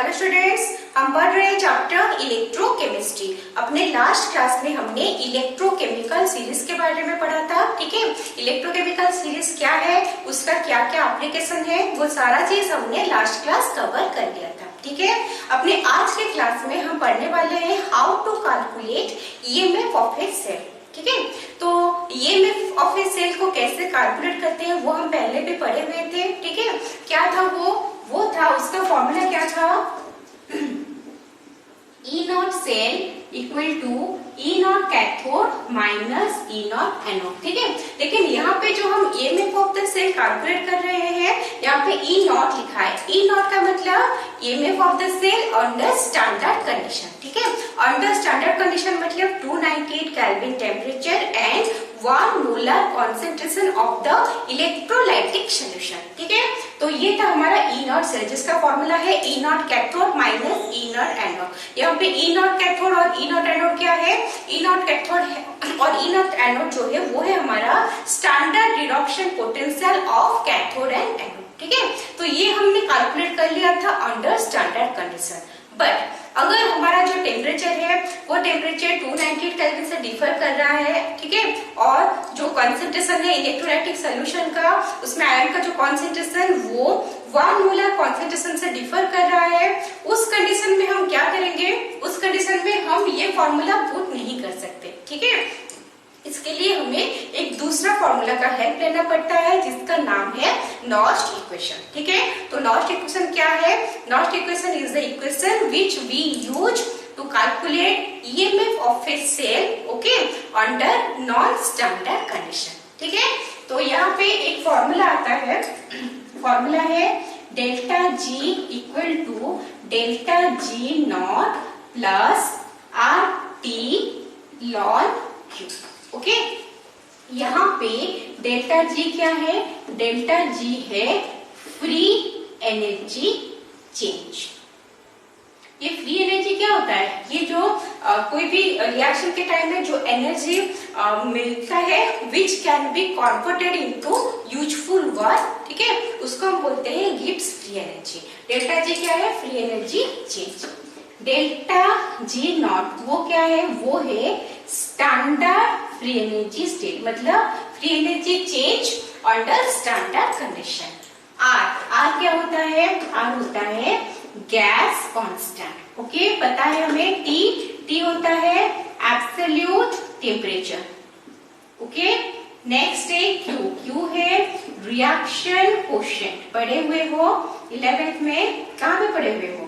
Hello students, हम पढ़ रहे हैं चैप्टर इलेक्ट्रोकेमिस्ट्री। अपने लास्ट क्लास में हमने इलेक्ट्रोकेमिकल सीरीज के बारे में पढ़ा था। ठीक है, इलेक्ट्रोकेमिकल सीरीज क्या है, उसका क्या क्या एप्लीकेशन है, वो सारा चीज हमने लास्ट क्लास कवर कर लिया था। ठीक है, अपने आज के क्लास में हम पढ़ने वाले हैं how to calculate EMF of a cell. ठीक है, तो ईएमएफ ऑफ ए सेल को कैसे कैलकुलेट करते हैं वो हम पहले भी पढ़े हुए थे। ठीक है, क्या था वो था उसका फॉर्मूला क्या था, E not cell equal to E naught cathode minus E naught anode. ठीक है, लेकिन यहाँ पे जो हम EMF of the cell calculate कर रहे हैं, यहाँ पे E नॉट लिखा है। E नॉट का मतलब EMF of the cell under standard condition. ठीक है, अंडर स्टैंडर्ड कंडीशन मतलब 298 kelvin temperature and 1 molar concentration of the electrolytic solution. ठीक है, तो ये था हमारा E नॉट सेल, जिसका फॉर्मूला है E naught cathode minus E naught anode. यहाँ पे E नॉट कैथोड और E नॉट एनोड क्या है, E नॉट कैथोड है और E नॉट एनोड जो है वो है हमारा standard reduction potential of cathode and anode. ठीक है, तो ये हमने कैलकुलेट कर लिया था अंडर स्टैंडर्ड कंडीशन। बट अगर हमारा जो टेम्परेचर है वो टेम्परेचर 298 केल्विन से डिफर कर रहा है, ठीक है, और जो कॉन्सेंट्रेशन है इलेक्ट्रोलाइटिक सोल्यूशन का, उसमें आयरन का जो कॉन्सेंट्रेशन वो 1 मोलर कॉन्सेंट्रेशन से डिफर कर रहा है, उस कंडीशन में हम क्या करेंगे, उस कंडीशन में हम ये फॉर्मूला पुट नहीं कर सकते। ठीक है, इसके लिए हमें एक दूसरा फॉर्मूला का हेल्प लेना पड़ता है जिसका नाम है नॉस्ट इक्वेशन। ठीक है, तो नॉस्ट इक्वेशन क्या है, Nernst equation is the equation which we use to calculate EMF of a cell okay under non standard condition. ठीक है, तो यहाँ पे एक फॉर्मूला आता है, फॉर्मूला है delta G equal to delta G naught plus R T ln Q. Okay, यहाँ पे डेल्टा जी क्या है, डेल्टा जी है फ्री एनर्जी चेंज। ये फ्री एनर्जी क्या होता है, ये जो कोई भी रिएक्शन के टाइम में जो एनर्जी मिलता है which can be converted into useful work. ठीक है, उसको हम बोलते हैं Gibbs free energy. Delta G क्या है, free energy change. Delta G naught वो क्या है, वो है स्टैंडर्ड फ्री एनर्जी स्टेट, मतलब free energy change under standard condition. R क्या होता है, आर होता है गैस कांस्टेंट। ओके, पता है हमें। टी होता है एब्सोल्यूट टेम्परेचर। ओके, नेक्स्ट है क्यू है रिएक्शन कोएफिशिएंट। पढ़े हुए हो 11th में, कहाँ पे पढ़े हुए हो,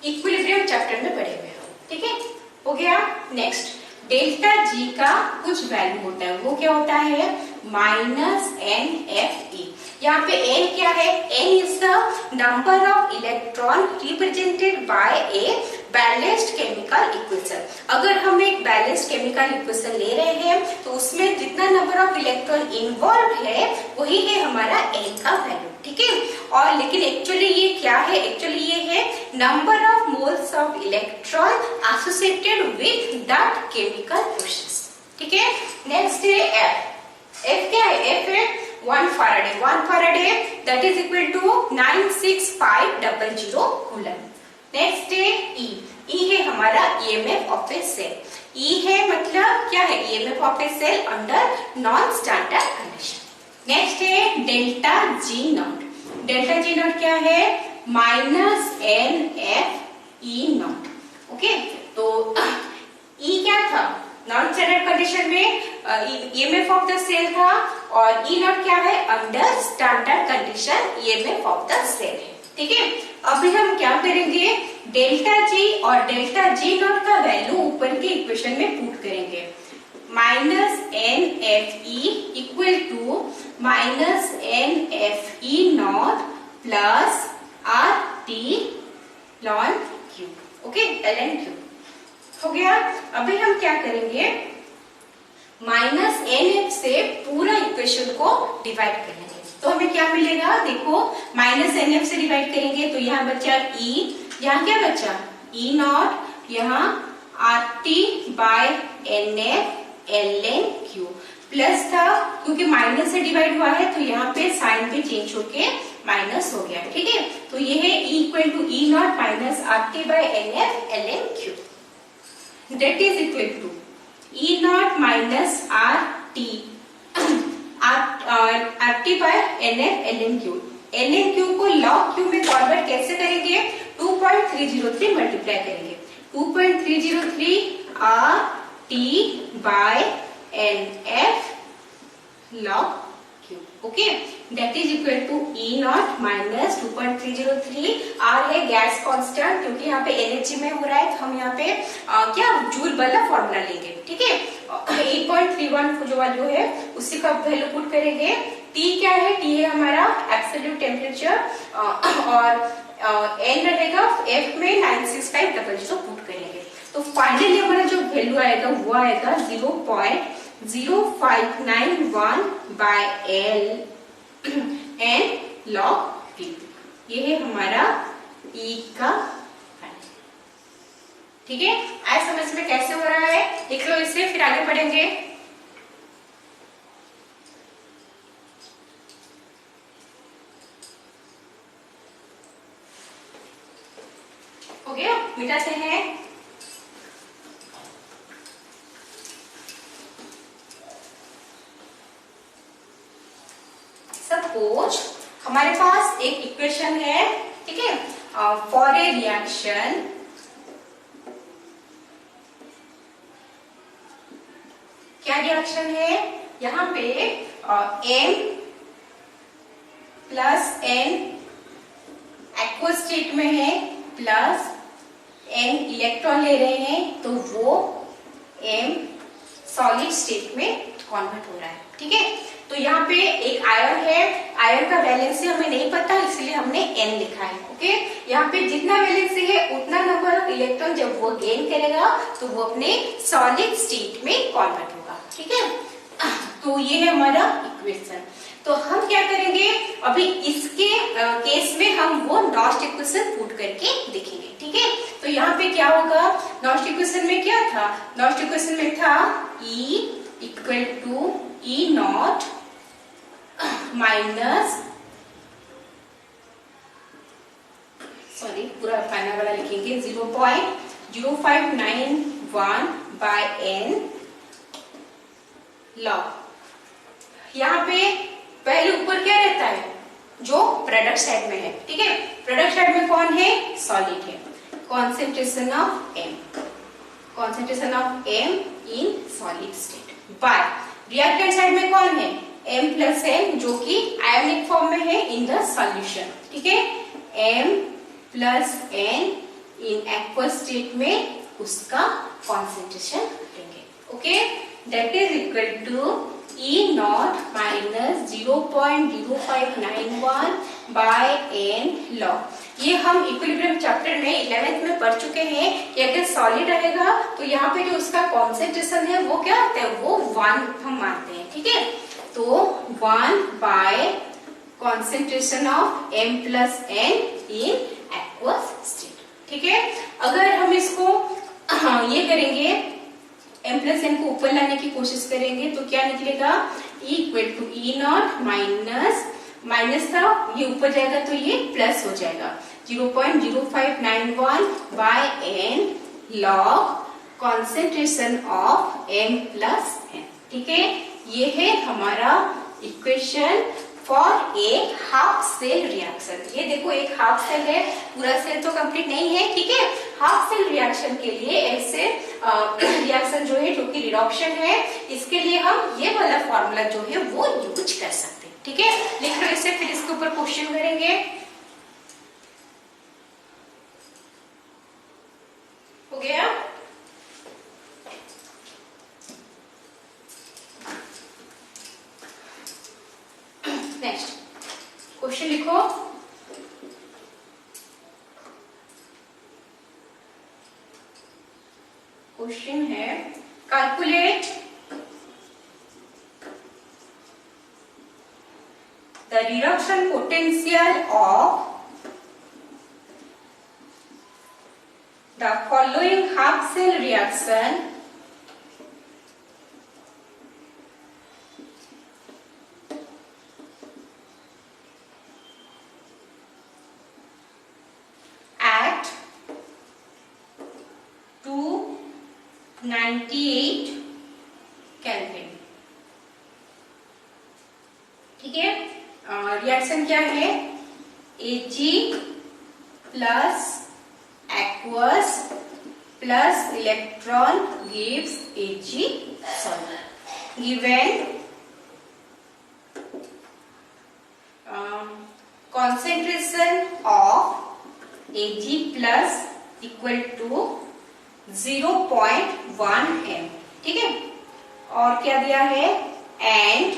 इक्विलिब्रियम चैप्टर में पढ़े हुए हो। ठीक है, हो गया। नेक्स्ट डेल्टा जी का कुछ वैल्यू होता है, वो क्या होता है माइनस एन एफ ई। यहाँ पे एन क्या है, N is the number of electron represented by a balanced chemical equation. अगर हम एक बैलेंस्ड केमिकल इक्वेशन ले रहे हैं तो उसमें जितना नंबर ऑफ इलेक्ट्रॉन इन्वॉल्व है वही है हमारा एन का वैल्यू। ठीक है, और लेकिन एक्चुअली ये क्या है, एक्चुअली ये है number of moles of electron associated with that chemical process. ठीक है, नेक्स्ट है एफ। एफ क्या है, एफ है 1 faraday. 1 faraday that is equal to 96500 coulomb. Next है ई है हमारा EMF of a cell. E है मतलब क्या है, EMF of a cell under non standard condition. Next है delta G naught. Delta G naught क्या है, minus N F E naught. Okay, तो ई क्या था, नॉन स्टैंडर्ड कंडीशन में ईएमएफ ऑफ द सेल था, और ई नॉट क्या है, under standard condition EMF of the cell है। ठीक है, अभी हम क्या करेंगे, डेल्टा जी और डेल्टा जी नॉट का वैल्यू ऊपर के इक्वेशन में पुट करेंगे। Minus N F E equal to minus N F E naught plus R T ln Q. Okay, L N Q हो गया। अभी हम क्या करेंगे, माइनस एन एफ से पूरा इक्वेशन को डिवाइड करेंगे, तो हमें क्या मिलेगा, देखो माइनस एन एफ से डिवाइड करेंगे तो यहाँ बचा ई, यहाँ क्या बचा ई नॉट, यहाँ R T by N F L N Q, plus था क्योंकि माइनस से डिवाइड हुआ है तो यहाँ पे साइन भी चेंज होके माइनस हो गया। ठीक है, E naught minus RT by NF LN cube that is equal to E naught minus RT RT by NF LN cube। LN cube को log cube में फॉरवर्ड कैसे करेंगे? 2.303 मल्टीप्लाई करेंगे। 2.303 RT by NF log cube। Okay, that is equal to E naught minus 2.303। R है gas constant, क्योंकि यहाँ पे energy में हो रहा है तो हम यहाँ पे क्या जूल वाला फॉर्मूला लेंगे। ठीक है, 8.31 जो है उसी का वैल्यू पुट करेंगे। T क्या है? T है हमारा एब्सोल्यूट टेम्परेचर और N रहेगा F में 96500 पुट करेंगे। तो फाइनली हमारा जो वैल्यू आएगा वो आएगा 0.0591 by L n log V। ये है हमारा E का। ठीक है, आज समझ में कैसे हो रहा है? लिख लो इसे, फिर आगे पढ़ेंगे। हो गया, मिटाते हैं। सपोज हमारे पास एक इक्वेशन है, ठीक है, फॉर ए रिएक्शन क्या रिएक्शन है? यहाँ पे M plus N aqua state में है प्लस N इलेक्ट्रॉन ले रहे हैं, तो वो M सॉलिड स्टेट में कन्वर्ट हो रहा है। ठीक है, तो यहाँ पे एक आयन है, आयन का वैलेंसी हमें नहीं पता इसलिए हमने N लिखा है। ओके, यहाँ पे जितना वैलेंसी है उतना नंबर ऑफ इलेक्ट्रॉन जब वो गेन करेगा तो वो अपने सॉलिड स्टेट में कन्वर्ट होगा। ठीक है, तो ये है हमारा इक्वेशन। तो हम क्या करेंगे अभी इसके केस में, हम वो नॉस्ट इक्वेशन पुट करके देखेंगे। ठीक है, तो यहाँ पे क्या होगा? नॉस्ट इक्वेशन में क्या था? नॉस्ट इक्वेशन में था E equal to E naught minus, sorry पूरा फाइनल वाला लिखेंगे, 0.0591 बाय N लॉग। यहाँ पे पहले ऊपर क्या रहता है? जो प्रोडक्ट साइड में है। ठीक है, प्रोडक्ट साइड में कौन है? सॉलिड है। Concentration of M, concentration of M in solid state by reactant side में कौन है? M प्लस N जो कि आयोनिक फॉर्म में है इन द सॉल्यूशन। ठीक है, M plus N in aqua state में उसका कॉन्सेंट्रेशन लेंगे। Okay, that is equal to E naught minus 0.0591 by N log. ये हम इक्विलिब्रियम चैप्टर में 11th में पढ़ चुके हैं कि अगर सॉलिड रहेगा तो यहाँ पे जो उसका कॉन्सेंट्रेशन है वो क्या होता है? वो 1 हम मानते हैं। ठीक है, तो 1 bye concentration of M plus N in aqueous state. ठीक है, अगर हम इसको ये करेंगे, M प्लस N को ऊपर लाने की कोशिश करेंगे तो क्या निकलेगा? E equal to E naught minus, minus था ये ऊपर जाएगा तो ये प्लस हो जाएगा, 0.0591 by N log concentration of M plus N। ठीक है, ये है हमारा equation for a half cell reaction. ये देखो एक हाफ सेल है, पूरा सेल तो कंप्लीट नहीं है। ठीक है, हाफ सेल रिएक्शन के लिए ऐसे रिएक्शन जो है, जो कि रिडक्शन है, इसके लिए हम ये वाला फॉर्मूला जो है वो यूज कर सकते हैं। ठीक है, लिख लो इसे, फिर इसके ऊपर क्वेश्चन करेंगे। हो गया? नेक्स्ट क्वेश्चन लिखो। क्वेश्चन है calculate the reduction potential of the following half cell reaction 98 kelvin. ठीक है, रिएक्शन क्या है? Ag plus aqueous plus electron gives Ag solvent. Given concentration of Ag plus equal to 0.1 m। ठीक है, और क्या दिया है? And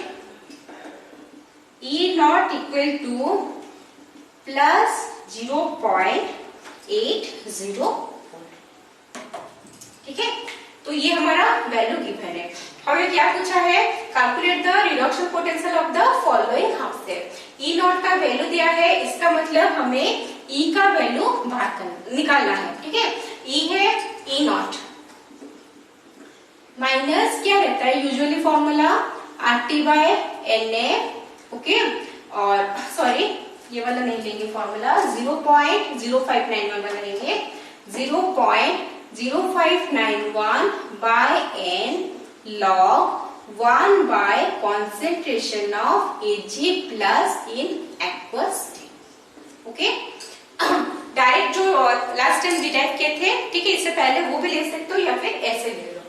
E not equal two plus 0.80। ठीक है, तो ये हमारा वैल्यू गिवन है। हमें क्या पूछा है? Calculate the reduction potential of the following half cell. E naught का वैल्यू दिया है, इसका मतलब हमें ई का वैल्यू बाहर निकालना है। ठीक है, ई है ई नॉट माइनस क्या रहता है usually formula RT by NA। Okay, और सॉरी ये वाला नहीं लेंगे फॉर्मूला, 0.0591 वाला लेंगे। 0.0591 by n log 1 by concentration of Ag plus in aqueous state। Okay, direct जो लास्ट टाइम डिराइव किए थे, ठीक है, इससे पहले वो भी ले सकते हो या फिर ऐसे ले लो।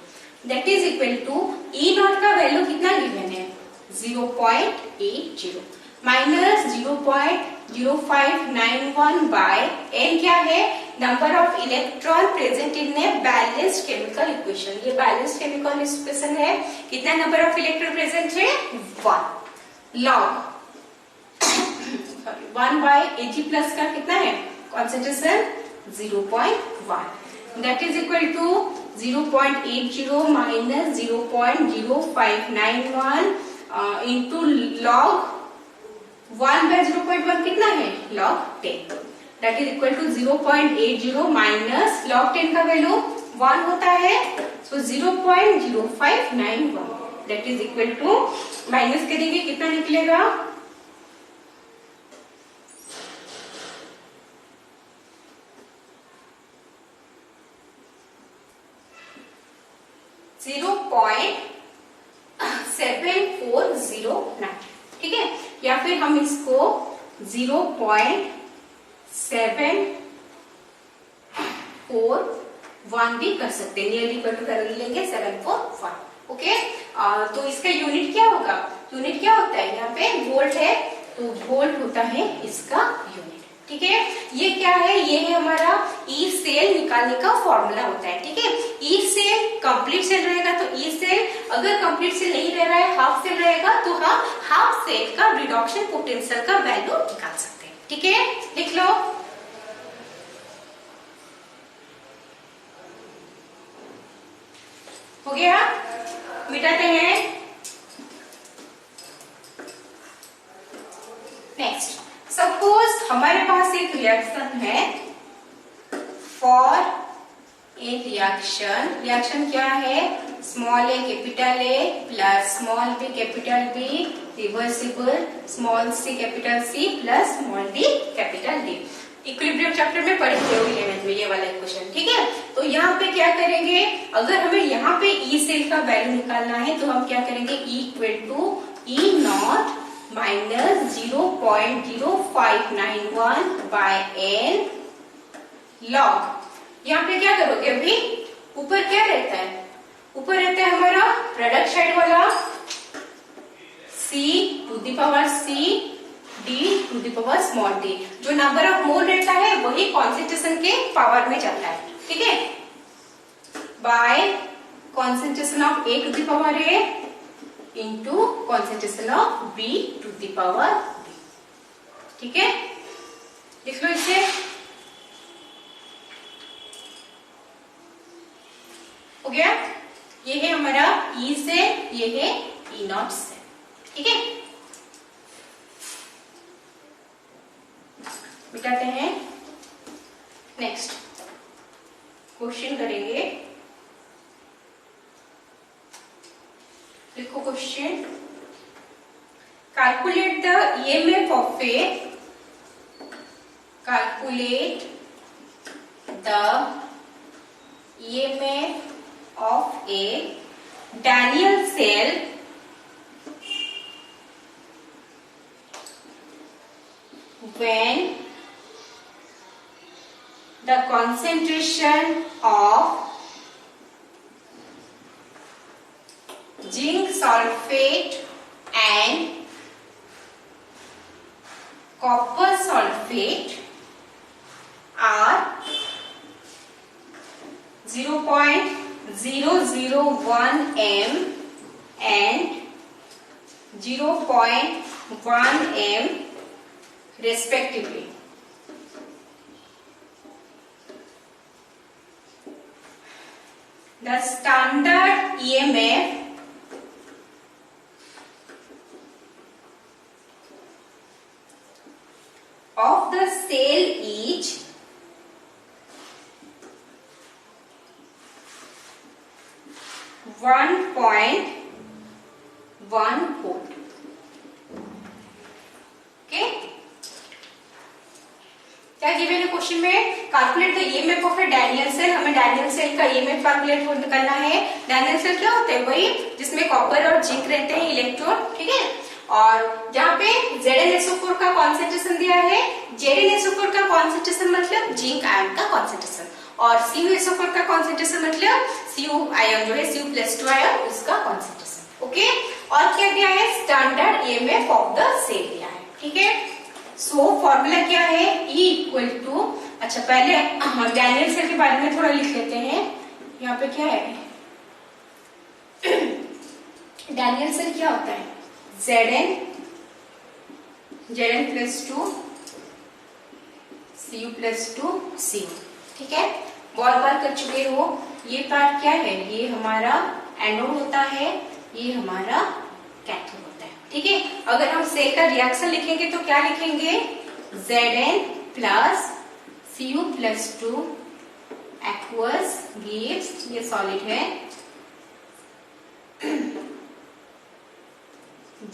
That is equal to E naught का वैल्यू कितना गिवन है? 0.80 माइनस 0.0591 बाय n क्या है? Number of electron present in a balanced chemical equation. ये बैलेंस्ड केमिकल इक्वेशन है। कितना नंबर ऑफ इलेक्ट्रॉन प्रेजेंट है? 1 लॉग 1 बाय Ag प्लस का कितना है concentration? 0.1। That is equal to 0.80 minus 0.0591 into log 1 by 0.1 कितना है? Log 10। That is equal to 0.80 minus log 10 का वैल्यू 1 होता है, so 0.0591। That is equal to minus करेंगे कितना निकलेगा? 0.7409। ठीक है, या फिर हम इसको 0.741 भी कर सकते हैं, नियरली इक्वल टू कर लेंगे 741। ओके, तो इसका यूनिट क्या होगा? यूनिट क्या होता है? यहाँ पे वोल्ट है, तो वोल्ट होता है इसका यूनिट। ठीक है, ये क्या है? ये है हमारा ई सेल निकालने का फॉर्मूला होता है। ठीक है, ई सेल कंप्लीट सेल रहेगा तो ई सेल, अगर कंप्लीट सेल नहीं रह रहा है हाफ सेल रहेगा तो हम हाफ सेल का रिडक्शन पोटेंशियल का वैल्यू निकाल सकते हैं। ठीक है, लिख लो। हो गया, मिटाते हैं। नेक्स्ट, सपोज हमारे पास एक रिएक्शन है। फॉर ए रिएक्शन क्या है? Small A capital A plus small B capital B reversible small C capital C plus small D capital D. Equilibrium chapter में पढ़े थे 11th में ये वाला क्वेश्चन। ठीक है, तो यहाँ पे क्या करेंगे? अगर हमें यहाँ पे ई सेल का वैल्यू निकालना है तो हम क्या करेंगे? Equal to E naught minus 0.0591 by n log, यहाँ पे क्या करोगे? अभी ऊपर क्या रहता है? ऊपर रहता है हमारा प्रोडक्ट साइड वाला c to the power c d to the power small d। जो नंबर ऑफ मोल रहता है वही कॉन्सेंट्रेशन के पावर में जाता है। ठीक है, by concentration of a to the power a into concentration of b to the power b। ठीक है, लिख लो इसे। हो गया, ये है हमारा ई से, ये है ई नॉट से। ठीक है, मिटाते हैं। नेक्स्ट क्वेश्चन करेंगे। लिखो question. Calculate the EMF of A, calculate the EMF of a Daniell cell when the concentration of zinc sulfate and copper sulfate are 0.001 m and 0.1 m respectively. The standard EMF of the cell is 1.1 volt. Okay, क्या given है question में? Calculate the EMF of a Daniell cell. हमें Daniell cell का EMF calculate करना है। Daniel cell क्या होता है? वही जिसमें कॉपर और जिंक रहते हैं, इलेक्ट्रॉन, ठीक है। और जहाँ पे ZnSO4 का कॉन्सेंट्रेशन दिया है, ZnSO4 का कॉन्सेंट्रेशन मतलब जिंक आयन का कॉन्सेंट्रेशन, और CuSO4 का कॉन्सेंट्रेशन मतलब Cu आयन जो है Cu+2 आयन, उसका कॉन्सेंट्रेशन। ओके, और क्या दिया है? Standard EMF of the cell दिया है, ठीक है। सो फॉर्मूला क्या है? E इक्वल टू, अच्छा पहले डैनियल सेल के बारे में थोड़ा लिख लेते हैं। यहाँ पे क्या है? डैनियल सेल क्या होता है? Zn+2 Cu+2 Cu, ठीक है। बहुत बार कर चुके हो। ये पार्ट क्या है? ये हमारा एनोड होता है, ये हमारा कैथोड होता है, ठीक है। अगर हम सेल का रिएक्शन लिखेंगे तो क्या लिखेंगे? Zn+Cu+2 aqueous gives, ये सॉलिड है,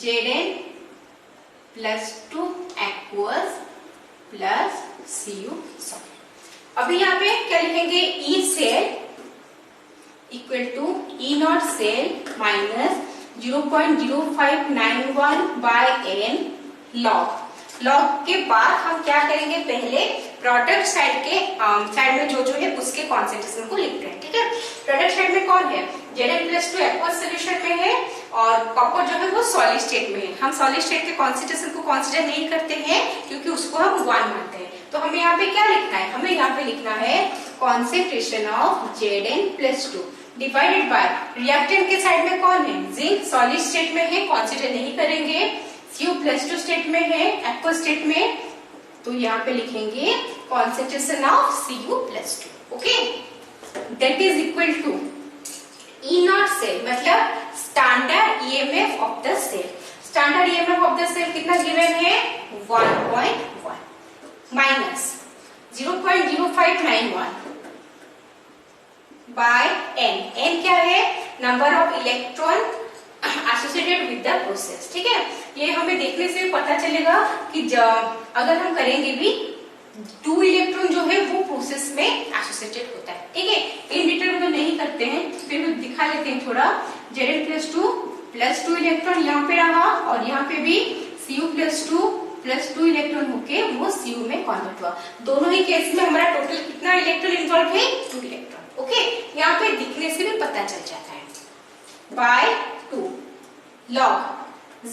Zn+2 aqueous plus Cu solid. अभी यहाँ पे क्या लिखेंगे? E cell equal to E not cell minus 0.0591 by n log. Log के बाद हम क्या करेंगे? पहले प्रोडक्ट साइड के साइड में जो है उसके कॉन्सेंट्रेशन को लिखते हैं, ठीक है। प्रोडक्ट साइड में कौन है? Zn+2 एक्वस सोल्यूशन में है, और कॉपर जो है वो सॉलिड स्टेट में है। हम सॉलिड स्टेट के कॉन्सेंट्रेशन को कंसीडर नहीं करते हैं क्योंकि उसको हम 1 मानते हैं। तो हमें यहाँ पे क्या लिखना है? हमें यहाँ पे लिखना है concentration of Zn+2 divided by reactant के साइड में कौन है? जिंक सॉलिड स्टेट में है, कंसीडर नहीं करेंगे। Cu+2 स्टेट में है, एक्वस स्टेट में, तो यहाँ पे लिखेंगे concentration of Cu+2, okay. That is equal to E not cell मतलब standard EMF of the cell. Standard EMF of the cell कितना गिवन है? 1.1 माइनस 0.0591 बाय n। n क्या है? Number of electron associated with the process, ठीक है। ये हमें देखने से पता चलेगा कि अगर हम करेंगे भी 2 इलेक्ट्रॉन जो है वो प्रोसेस में एसोसिएटेड होता है, ठीक है। इन डिटेल में तो नहीं करते हैं, फिर भी दिखा लेते हैं थोड़ा। Zn+2 इलेक्ट्रॉन यहाँ पे रहा, और यहाँ पे भी Cu+2 इलेक्ट्रॉन होके वो Cu में कन्वर्ट हुआ। दोनों ही केस में हमारा टोटल कितना इलेक्ट्रॉन इन्वॉल्व है? 2 इलेक्ट्रॉन, ओके। यहाँ पे दिखने से भी पता चल जाता है। बाय 2 लॉग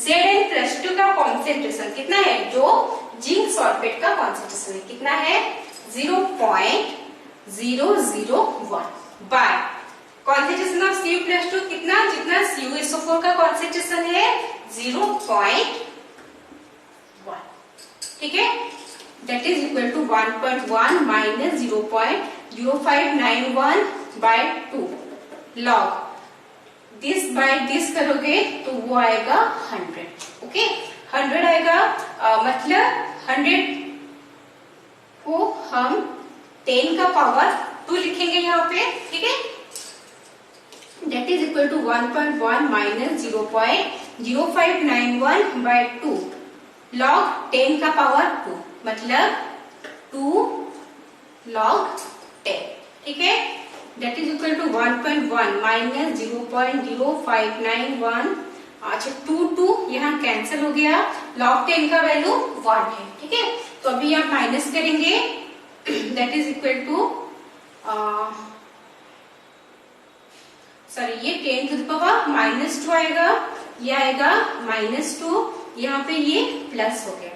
Zn+2 का कॉन्सेंट्रेशन कितना है? जो जिंक सल्फेट का कॉन्सेंट्रेशन है कितना है? 0.001 बाय कॉन्सेंट्रेशन ऑफ Cu+2 कितना? जितना CuSO4 का कॉन्सेंट्रेशन है 0.1, ठीक है। That is equal to 1.1 minus 0.0591 by 2 log this by this करोगे तो वो आएगा 100, ओके। 100 आएगा, मतलब 100 को हम 10 का पावर 2 लिखेंगे यहाँ पे, ठीक है। That is equal to 1.1 minus 0.0591 by 2 log 10 का पावर 2 मतलब 2 लॉग 10, ठीक है। That is equal to 1.1 minus 0.0591। अच्छा 2 यहाँ कैंसिल हो गया, log 10 का वैल्यू 1 है, ठीक है। तो अभी यहाँ माइनस करेंगे, that is equal to sorry ये 10 टू द पावर -2 आएगा, ये आएगा -2, यहाँ पे ये प्लस हो गया,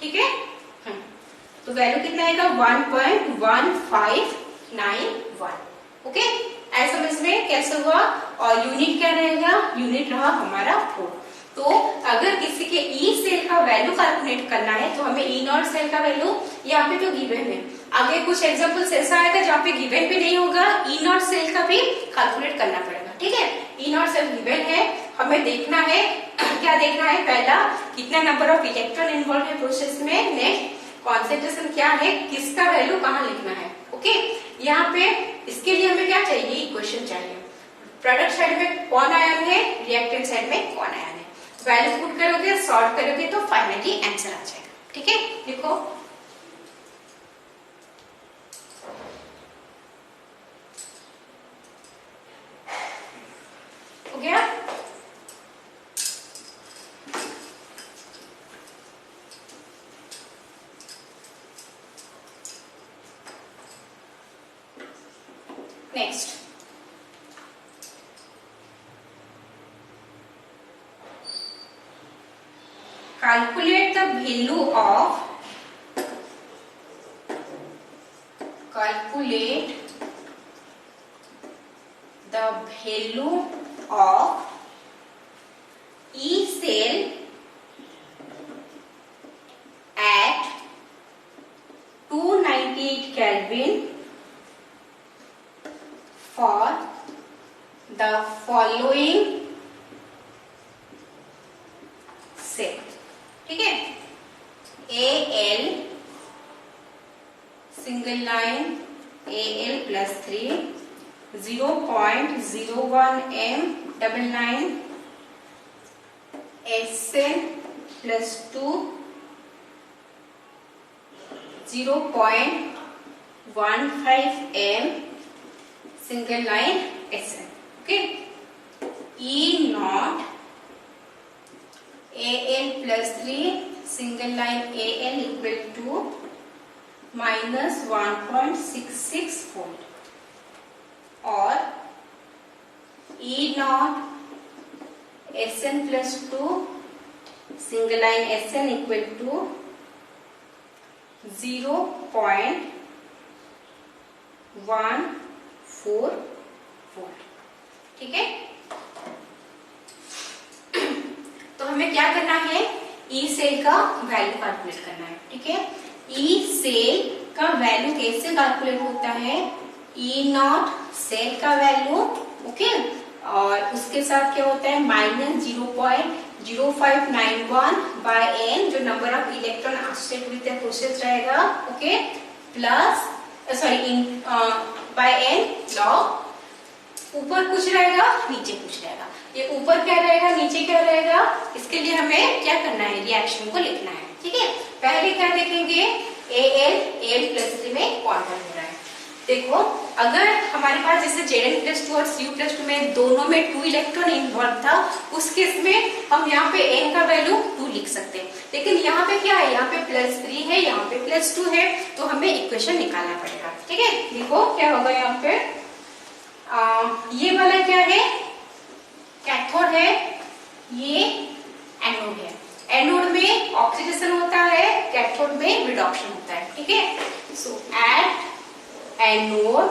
ठीक है। तो वैल्यू कितना आएगा 1.1591। ओके, ऐसा समझ में कैसे हुआ। और यूनिट क्या रहेगा, यूनिट रहा हमारा 4। तो अगर किसी के ई सेल का वैल्यू कैलकुलेट करना है तो हमें ई नॉट सेल का वैल्यू यहाँ पे तो गिवन है, आगे कुछ एग्जांपल्स ऐसा आएगा जहाँ पे गिवन भी नहीं होगा, ई नॉट सेल का भी कैलकुलेट करना पड़ेगा, ठीक है। ई नॉट सेल गिवन है, हमें देखना है क्या देखना है, पहला कितना नंबर ऑफ इलेक्ट्रॉन इन्वॉल्व है प्रोसेस में, नेक्स्ट कॉन्सेंट्रेशन क्या है, किसका वैल्यू कहाँ लिखना है। ओके, यहाँ पे इसके लिए हमें क्या चाहिए, इक्वेशन चाहिए। प्रोडक्ट साइड में कौन आयन है, रिएक्टेंट साइड में कौन आयन है। वैल्यू पुट करोगे, सॉल्व करोगे तो फाइनली आंसर आ जाएगा, ठीक है। देखो हो गया। Next calculate the value of E cell at 298 Kelvin for the following cell, ठीक है। AL single line AL +3 0.01 m double line SN +2 0.15 m single line SN, okay. E naught AL +3 single line AL equal to -1.66 volt और E naught SN +2 single line SN equal to 0.14 volt, ठीक है। तो हमें क्या करना है, E cell का value calculate करना है, ठीक है। ई सेल का वैल्यू कैसे कैलकुलेट होता है, ई नॉट सेल का वैल्यू, ओके, और उसके साथ क्या होता है -0.0591 बाय एन, जो number of electron associated with the process रहेगा, okay, plus sorry by n log, ऊपर कुछ रहेगा नीचे कुछ रहेगा, ये ऊपर क्या रहेगा नीचे क्या रहेगा, इसके लिए हमें क्या करना है, रिएक्शन को लिखना है, ठीक है। पहले क्या देखेंगे, AL +3 में कौन-कौन हो रहा है। देखो अगर हमारे पास जैसे Zn+2 और Cu+2 में दोनों में 2 इलेक्ट्रॉन इन्वॉल्व था, उस केस में हम यहाँ पे n का वैल्यू 2 लिख सकते हैं, लेकिन यहाँ पे क्या है, यहाँ पे +3 है, यहाँ पे +2 है, तो हमें इक्वेशन निकालना पड़ेगा, ठीक है। देखो क्या होगा, यहाँ पे ये वाला क्या है, कैथोड है, ये एनोड है। एनोड में ऑक्सीडेशन होता है, कैथोड में रिडक्शन होता है, ठीक है। सो एट एनोड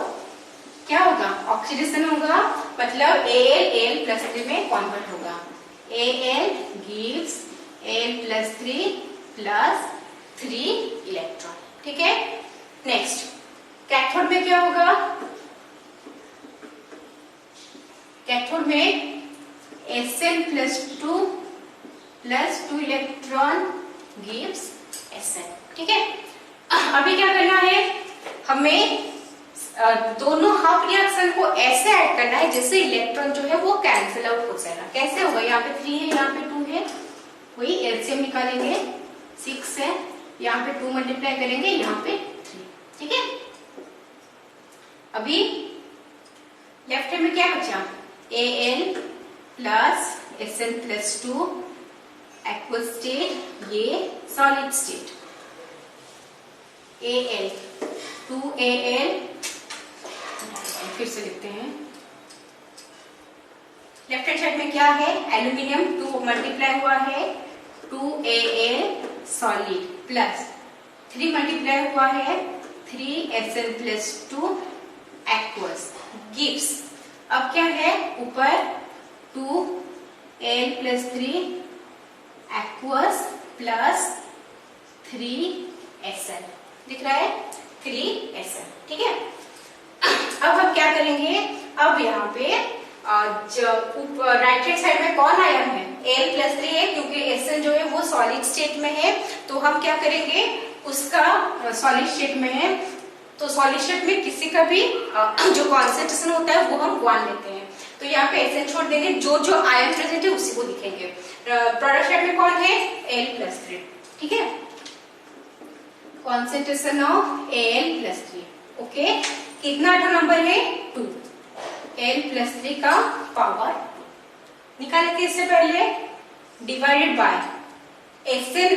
क्या होगा, ऑक्सीडेशन होगा, मतलब AL +3 में कन्वर्ट होगा, AL gives AL +3 + 3 इलेक्ट्रॉन, ठीक है। नेक्स्ट कैथोड में क्या होगा, कैथोड में SN +2 +2 इलेक्ट्रॉन गिव्स SN, ठीक है। अभी क्या करना है, हमें दोनों हाफ रिएक्शन को ऐसे ऐड करना है जैसे इलेक्ट्रॉन जो है वो कैंसिल आउट हो जाएगा। कैसे होगा, यहाँ पे 3 है, यहाँ पे 2 है, वही एलसीएम निकालेंगे, 6 है, यहाँ पे 2 मल्टीप्लाई करेंगे, यहाँ पे 3, ठीक है। अभी लेफ्ट हैंड में क्या बचा, Al plus Sn plus 2 aqueous state, ये सॉलिड स्टेट। Al 2Al, फिर से लिखते हैं, लेफ्ट हैंड साइड में क्या है, एल्यूमिनियम 2 मल्टीप्लाई हुआ है 2Al सॉलिड प्लस 3 मल्टीप्लाई हुआ है 3Sn प्लस 2 एक्वस गिव्स, अब क्या है ऊपर 2Al plus 3 aqueous plus 3Sn, दिख रहा है 3Sn, ठीक है। अब हम क्या करेंगे, अब यहाँ पे राइट हैंड साइड में कौन आयन है, Al प्लस 3 है, क्योंकि Sn जो है वो सॉलिड स्टेट में है, तो हम क्या करेंगे, उसका सॉलिड स्टेट में है, तो सॉलिड स्टेट में किसी का भी जो कॉन्सेंट्रेशन होता है वो हम 1 लेते हैं, तो यहाँ पे Sn छोड़ देंगे, जो जो आयन प्रेजेंट है उसी को लिखेंगे। प्रोडक्ट साइड में कौन है, Al प्लस 3, ठीक है, concentration of Al plus 3, okay. कितना नंबर है 2, Al प्लस 3 का पावर निकाले थे इससे पहले, डिवाइडेड बाय Sn,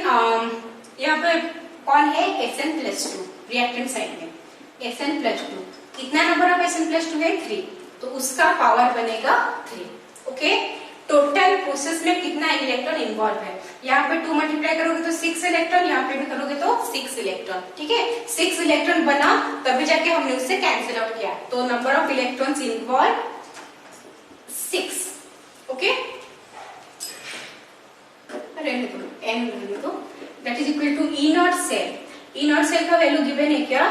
यहाँ पे कौन है Sn प्लस 2, रिएक्टेंट साइड में Sn प्लस 2, कितना नंबर ऑफ Sn प्लस 2 है 3, तो उसका पावर बनेगा 3, ओके। टोटल प्रोसेस में कितना इलेक्ट्रॉन इन्वॉल्व है, यहाँ पे 2 मल्टीप्लाई करोगे तो 6 इलेक्ट्रॉन, यहाँ पे भी करोगे तो 6 इलेक्ट्रॉन, ठीक है। 6 इलेक्ट्रॉन बना तभी जाके हमने उससे कैंसिल आउट किया, तो number of electrons involve 6, okay. रहने दो, n रहने दो, that is equal to E not cell. E not cell का वैल्यू गिवन है क्या,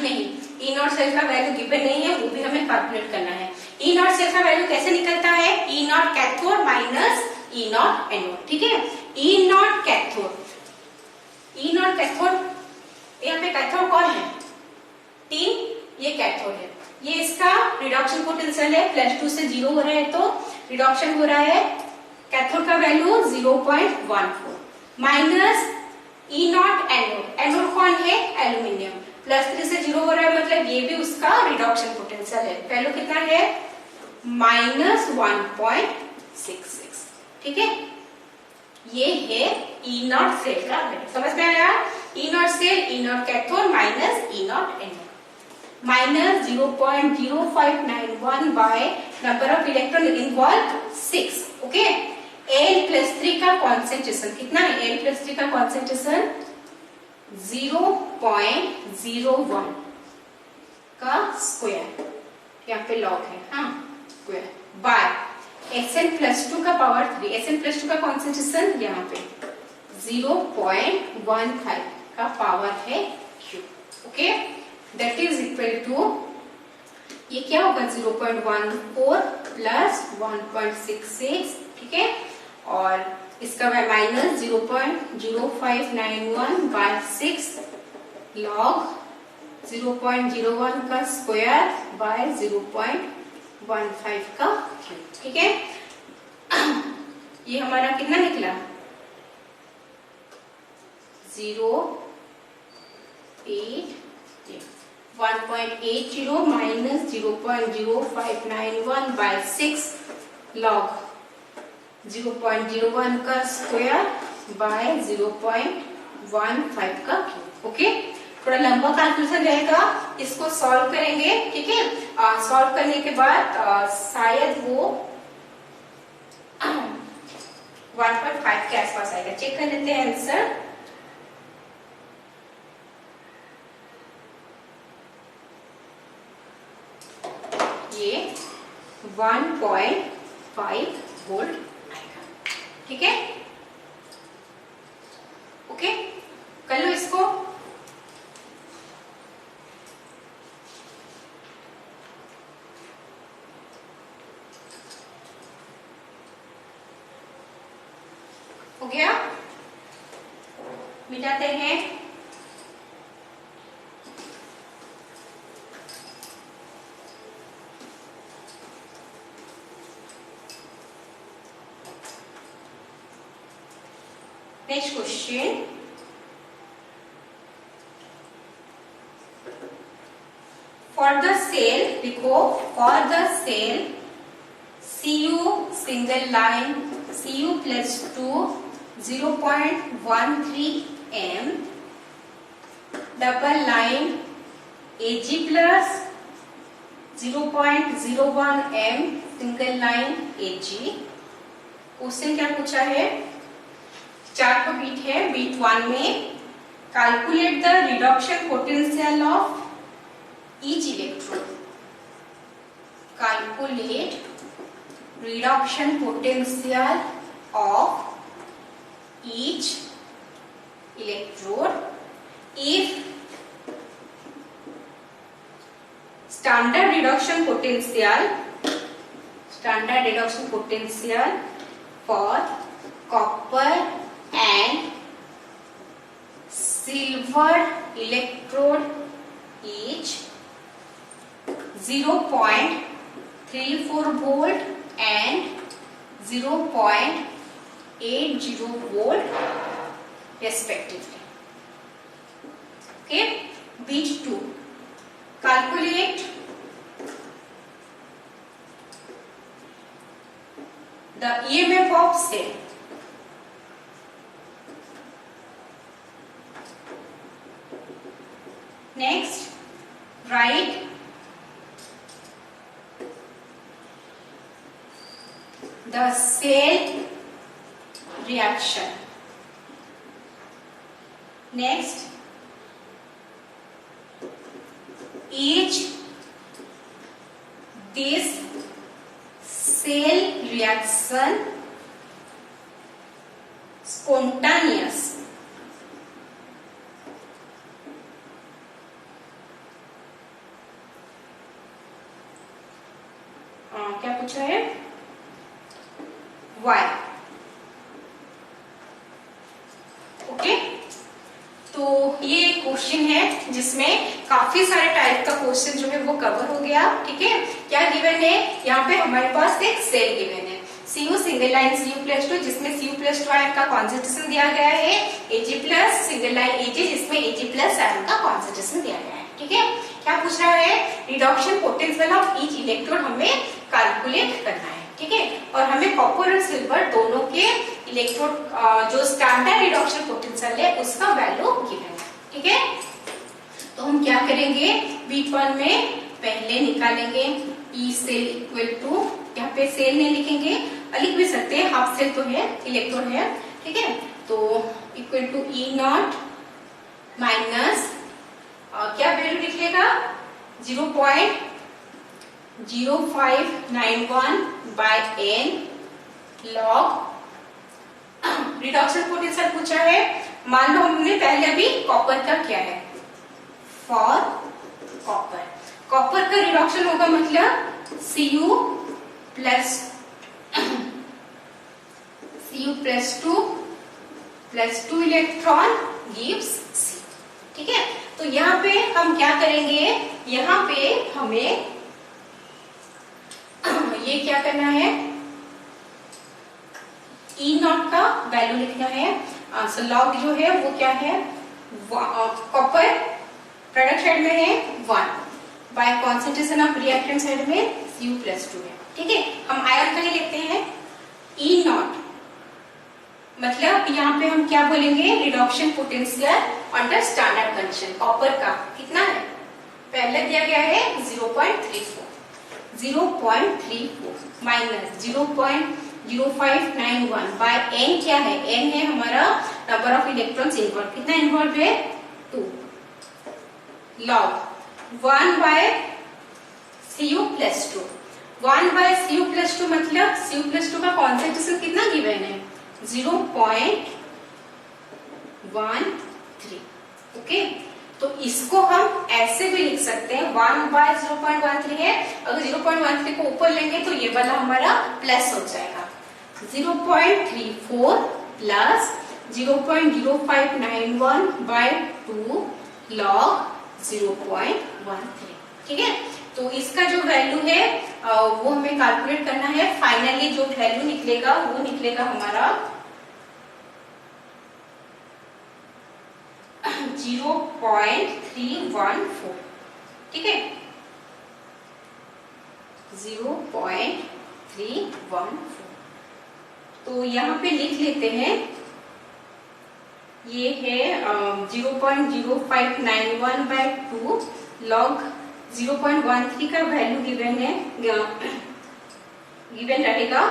नहीं, E नॉट सेल का वैल्यू गिवन नहीं है, वो भी हमें कैलकुलेट करना है। E नॉट सेल का वैल्यू कैसे निकलता है, E naught cathode minus E naught anode, ठीक है। E naught cathode, E naught cathode, यहाँ पे कैथोड कौन है 3, ये कैथोड है, ये इसका रिडक्शन पोटेंशियल है, प्लस 2 से 0 हो रहा है तो रिडक्शन हो रहा है, कैथोड का value 0.14 minus E naught anode, anode कौन है एल्यूमिनियम, प्लस 3 से 0 हो रहा है, मतलब ये भी उसका रिडक्शन पोटेंशियल है, वैल्यू कितना है माइनस 1.66, ठीक है। ये है E नॉट सेल का वैल्यू, समझ में आया, E not cell, E naught cathode minus E naught anode, minus 0.0591 by number of electron involve 6, okay. Al plus 3 का कॉन्सेंट्रेशन कितना है, Al प्लस 3 का कॉन्सेंट्रेशन 0.01 का स्क्वायर, यहाँ पे लॉग है, हाँ स्क्वायर, बाय Sn प्लस 2 का पावर 3, Sn प्लस 2 का कॉन्सेंट्रेशन यहाँ पे 0.15 का पावर है Q, okay. That is equal to, ये क्या होगा 0.14 प्लस 1.66, ठीक है, और इसका माइनस 0.0591 बाय 6 लॉग 0.01 का स्क्वायर बाय 0.15 का क्यूब, ठीक है। ये हमारा कितना निकला 1.80 माइनस 0.0591 बाय 6 लॉग 0.01 का स्क्वायर बाय 0.15 का क्यूब, ओके। थोड़ा लंबा कैलकुलेशन रहेगा, इसको सॉल्व करेंगे, ठीक है। सॉल्व करने के बाद शायद वो 1.5 के आसपास आएगा, चेक कर लेते हैं आंसर। ये 1.5 वोल्ट आएगा, ठीक है, ओके। कर लो इसको, हो गया, मिटाते हैं। Next question, for the cell लिखो, for the cell Cu single line Cu plus 2 0.13 m, double line Ag plus 0.01 m, single line Ag। Question क्या पूछा है, 4 को बीट है। बीट 1 में calculate the reduction potential of each electrode, calculate reduction potential of each electrode if standard reduction potential for copper and silver electrode is 0.34 volt and 0.80 volt respectively. Okay, beat 2, calculate the EMF of cell. Next, write the cell reaction. Next, is this cell reaction spontaneous? क्या पूछा है, Why? Okay, तो ये question है जिसमें काफी सारे type का क्वेश्चन जो है वो कवर हो गया। ठीक है, क्या गिवन है, यहाँ पे हमारे पास एक सेल गिवन है Cu single line Cu plus 2, जिसमें Cu प्लस 2 आयन का कॉन्सेंट्रेशन दिया गया है, Ag plus single line Ag, जिसमें Ag प्लस आयन का कॉन्सेंट्रेशन दिया गया है। ठीक है, क्या पूछ रहा है, reduction potential of each electrode हमें कैलकुलेट करना है। ठीक है, और हमें कॉपर और सिल्वर दोनों के इलेक्ट्रोड जो स्टैंडर्ड रिडक्शन पोटेंशियल है उसका वैल्यू गिवन है। ठीक है, तो हम क्या करेंगे, बीट 1 में पहले निकालेंगे ई सेल इक्वल टू, यहाँ पे सेल नहीं लिखेंगे, लिख भी सकते हैं, हाफ सेल तो है, इलेक्ट्रोड है। ठीक है, तो equal to E naught minus क्या वैल्यू लिखिएगा, 0.0591 by n log reduction potential पूछा है। मान लो हमने पहले अभी कॉपर का किया है, फॉर कॉपर का रिडक्शन होगा मतलब Cu plus 2 electron gives C। ठीक है, तो यहाँ पे हम क्या करेंगे, यहाँ पे हमें ये क्या करना है, ई नॉट का वैल्यू लिखना है। सो लॉग जो है वो क्या है, कॉपर प्रोडक्ट साइड में है 1 bye concentration of reactant side में Cu प्लस 2 है। ठीक है, हम आयन का ही लिखते हैं, ई नॉट मतलब यहाँ पे हम क्या बोलेंगे, reduction potential under standard condition. Copper का कितना है, पहले दिया गया है 0.34 माइनस 0.0591 बाय n क्या है, n है हमारा नंबर ऑफ इलेक्ट्रॉन्स इन्वॉल्व, कितना इन्वॉल्व है 2, log 1 by Cu plus 2, 1 by Cu plus 2 मतलब Cu प्लस 2 का कॉन्सेंट्रेशन कितना गिवन है, 0.13। ओके, तो इसको हम ऐसे भी लिख सकते हैं, 1 बाय 0.13 है, अगर 0.13 को ऊपर लेंगे तो ये वाला हमारा प्लस हो जाएगा, 0.34 प्लस 0.0591 बाय 2 लॉग 0.13। ठीक है, तो इसका जो वैल्यू है वो हमें कैलकुलेट करना है। फाइनली जो वैल्यू निकलेगा वो निकलेगा हमारा 0.314। ठीक है, 0.314। तो यहाँ पे लिख लेते हैं, ये है 0.0591/2 लॉग 0.13 का वैल्यू गिवन है, गिवन रहेगा,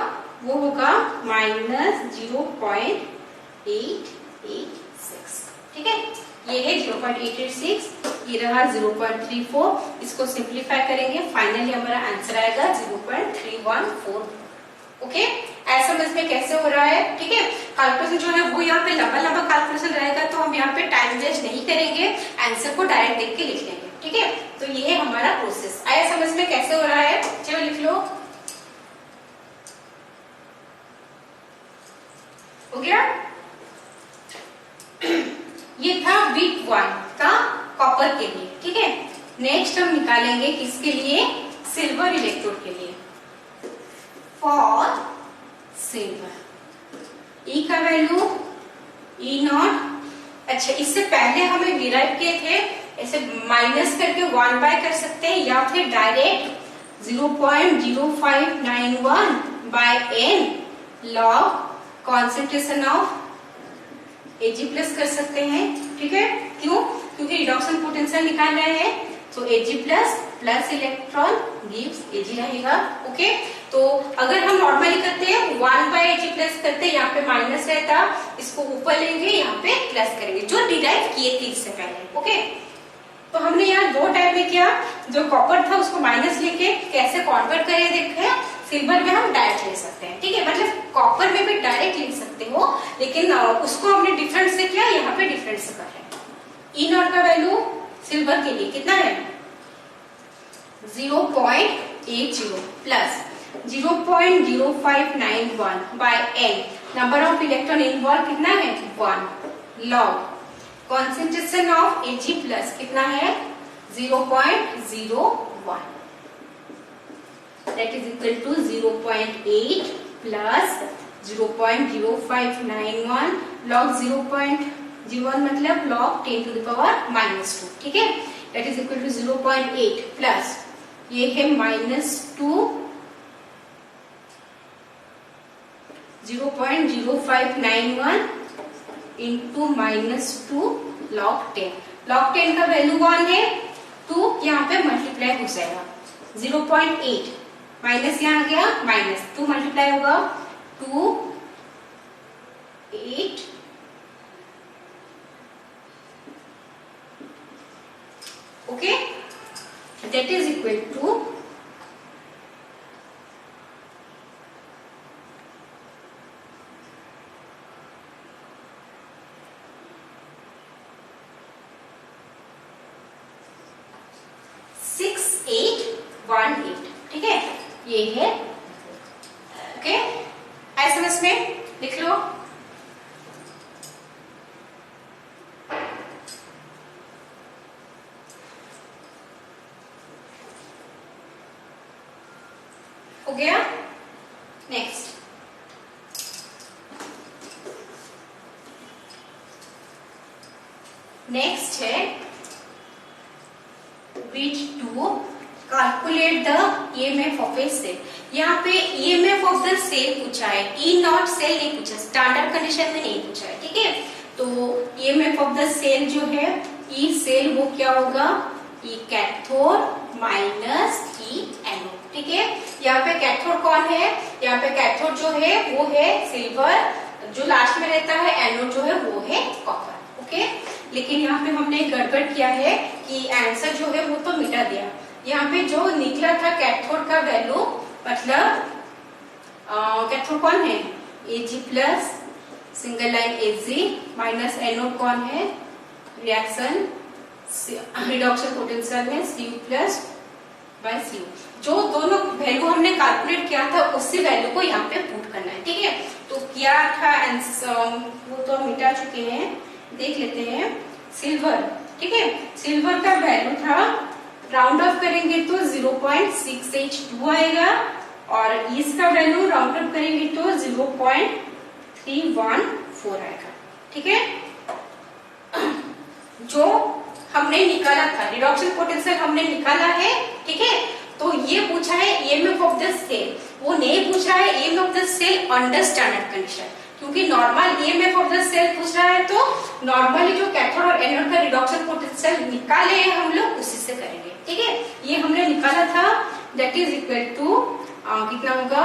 वो होगा -0.886। ठीक है, ये है 0.886, ये रहा 0.34, इसको सिंप्लीफाई करेंगे, फाइनली हमारा आंसर आएगा 0.314। ओके, ऐसा समझ में कैसे हो रहा है? ठीक है, कैलकुलेशन जो है वो यहाँ पे लंबा लंबा कैलकुलेशन रहेगा, तो हम यहाँ पे टाइम वेस्ट नहीं करेंगे, आंसर को डायरेक्ट देख के लिख लेंगे। ठीक है, तो ये है हमारा प्रोसेस। आया समझ में कैसे हो रहा है? चलो लिख लो। हो गया? ये था वीक 1 का कॉपर के लिए। ठीक है, नेक्स्ट हम निकालेंगे किसके लिए? सिल्वर इलेक्ट्रोड के लिए। फॉर सिल्वर ई का वैल्यू E0। अच्छा, इससे पहले हमें डिराइव किए थे, ऐसे माइनस करके 1/, कर सकते हैं, या फिर direct 0.0591/n log concentration of Ag+ कर सकते हैं। ठीक है, क्यों? क्योंकि रिडक्शन पोटेंशियल निकाल रहे हैं, तो Ag+ plus electron gives Ag रहेगा। ओके, तो अगर हम नॉर्मली करते हैं 1/Ag+ करते हैं, यहाँ पे माइनस रहता, इसको ऊपर लेंगे, यहाँ पे प्लस करेंगे, जो डिराइव किए थे इससे पहले। ओके, तो हमने यहाँ दो टाइप में किया, जो कॉपर था उसको माइनस लेके कैसे कन्वर्ट करें देखे, सिल्वर में हम डायरेक्ट ले सकते हैं। ठीक है, मतलब कॉपर में भी डायरेक्ट लिख सकते हो, लेकिन उसको हमने डिफरेंट से किया, यहाँ पे डिफरेंट से कर रहे हैं। E0 का वैल्यू सिल्वर के लिए कितना है? 0.80 plus 0.0591/n, number of electron involve कितना है? 1 लॉग कॉन्सेंट्रेशन ऑफ Ag+ कितना है? 0.01, that is equal to 0.8 plus 0.0591 log 0.01 मतलब log 10 to the power -2। ठीक है, that is equal to 0.8 plus ये है -2 0.0591 into -2 log 10। log 10 का वैल्यू 1 है, 2 यहाँ पे मल्टीप्लाई हो जाएगा, 0.8 माइनस यहाँ आ गया, -2 मल्टीप्लाई होगा 2 8 okay, that is equal to 6818। ठीक है, ये है। ओके, एसएमएस में लिख लो। हो गया? नेक्स्ट है bit 2, calculate the EMF of a cell. यहाँ पे ईएमएफ ऑफ द सेल पूछा है, E0 सेल नहीं पूछा, स्टैंडर्ड कंडीशन में नहीं पूछा है। ठीक है, तो ईएमएफ ऑफ द सेल जो है ई सेल, वो क्या होगा? ई कैथोड माइनस ई एनोड। ठीक है, यहाँ पे कैथोड कौन है? यहाँ पे कैथोड जो है वो है सिल्वर, जो लास्ट में रहता है, एनोड जो है वो है कॉपर। ओके, लेकिन यहाँ पे हमने गड़बड़ किया है कि आंसर जो है वो तो मिटा दिया। यहाँ पे जो निकला था कैथोड का वैल्यू, मतलब कैथोड कौन है? Ag+ single line Ag minus anode कौन है? रिएक्शन रिडक्शन पोटेंशियल में Cu+/Cu। जो दोनों वैल्यू हमने कैलकुलेट किया था उसी वैल्यू को यहाँ पे पुट करना है। ठीक है, तो क्या था आंसर, वो तो मिटा चुके हैं, देख लेते हैं। सिल्वर, ठीक है, सिल्वर का वैल्यू था, राउंड ऑफ करेंगे तो 0.682 आएगा, और इसका वैल्यू राउंड ऑफ करेंगे तो 0.314 आएगा। ठीक है, जो हमने निकाला था, रिडक्शन पोटेंशियल हमने निकाला है। ठीक है, तो ये पूछा है ईएमएफ ऑफ द सेल, वो नहीं पूछा है EMF of the cell under standard condition, क्योंकि normal EMF of the cell पूछ रहा है तो नॉर्मली जो कैथोड और एनोड का रिडक्शन पोटेंशियल निकाले हैं हम लोग उसी से करेंगे। ठीक है, ये हमने निकाला था, दैट इज इक्वल टू कितना होगा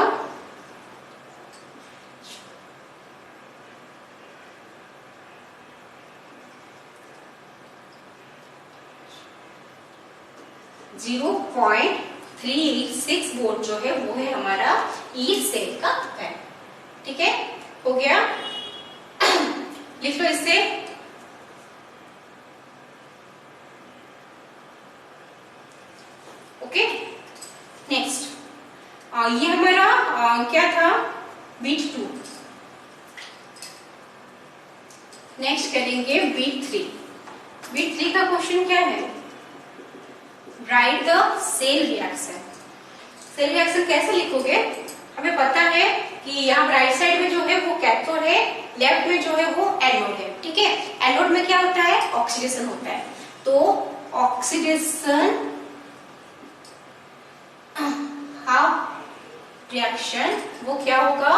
0.386 वोल्ट जो है वो है हमारा ई सेल का करंट। ठीक है, हो गया, लिख लो इससे। ओके, नेक्स्ट ये हमारा क्या था बीट 2। नेक्स्ट करेंगे बीट 3। बीट 3 का क्वेश्चन क्या है, write the cell reaction. Cell reaction कैसे लिखोगे, हमें पता है कि यहाँ राइट साइड में जो है वो कैथोड है, लेफ्ट में जो है वो एनोड है। ठीक है, एनोड में क्या होता है, ऑक्सीडेशन होता है, तो ऑक्सीडेशन रिएक्शन वो क्या होगा,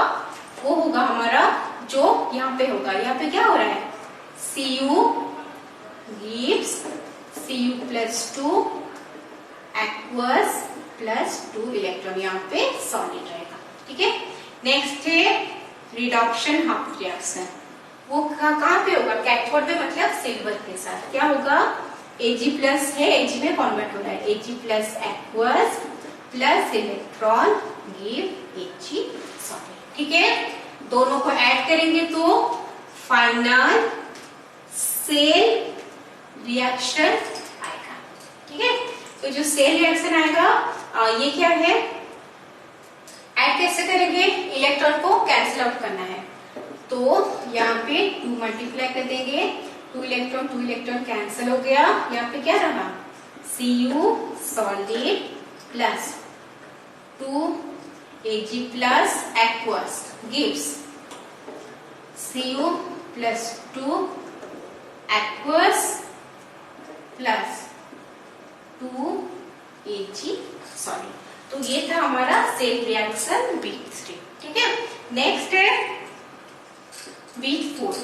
वो होगा हमारा जो यहाँ पे होगा, यहाँ पे क्या हो रहा है Cu gives Cu+2 aqueous +2 electron, यहाँ पे सॉलिड रहेगा। ठीक है, नेक्स्ट है रिडक्शन हाफ रिएक्शन, वो कहाँ पे होगा, कैथोड में, मतलब सिल्वर के साथ क्या होगा Ag+ है, Ag में कन्वर्ट हो रहा है, Ag+ aqueous plus electron give Ag solid. ठीक है, दोनों को ऐड करेंगे तो फाइनल सेल रिएक्शन आएगा। ठीक है, तो जो सेल रिएक्शन आएगा ये क्या है, ऐड कैसे करेंगे, इलेक्ट्रॉन को कैंसिल आउट करना है, तो यहाँ पे 2 मल्टीप्लाई कर देंगे, 2 इलेक्ट्रॉन कैंसिल हो गया, यहाँ पे क्या रहा Cu solid plus 2 Ag plus aqueous gives Cu+2 aqueous plus 2 Ag solid. तो ये था हमारा सेल रिएक्शन बीट 3। ठीक है, नेक्स्ट है बीट 4।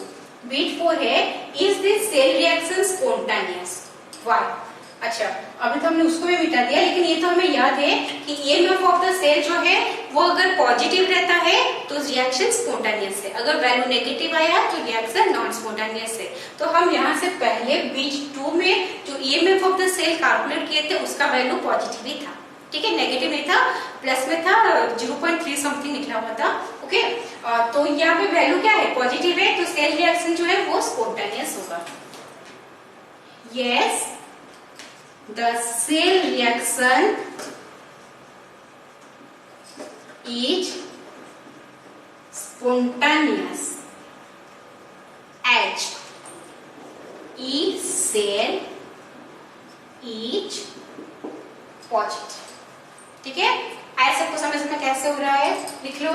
बीट 4 है is this cell reaction spontaneous, why. अच्छा, अभी तो हमने उसको भी मिटा दिया, लेकिन ये तो हमें याद है कि ईएमएफ ऑफ द सेल जो है वो अगर पॉजिटिव रहता है तो रिएक्शन स्पॉन्टेनियस है, अगर वैल्यू नेगेटिव आया तो रिएक्शन नॉन स्पॉन्टेनियस है। तो हम यहाँ से पहले बीट 2 में जो EMF of the cell calculate किए थे उसका वैल्यू पॉजिटिव ही था। ठीक है, नेगेटिव नहीं था, प्लस में था, 0.3 समथिंग निकला हुआ था। ओके, तो यहाँ पे वैल्यू क्या है, पॉजिटिव है, तो सेल रिएक्शन जो है वो स्पॉन्टेनियस होगा। Yes, the cell reaction is spontaneous as E cell is positive। ठीक है, ऐसा सबको समझ में कैसे हो रहा है, लिख लो।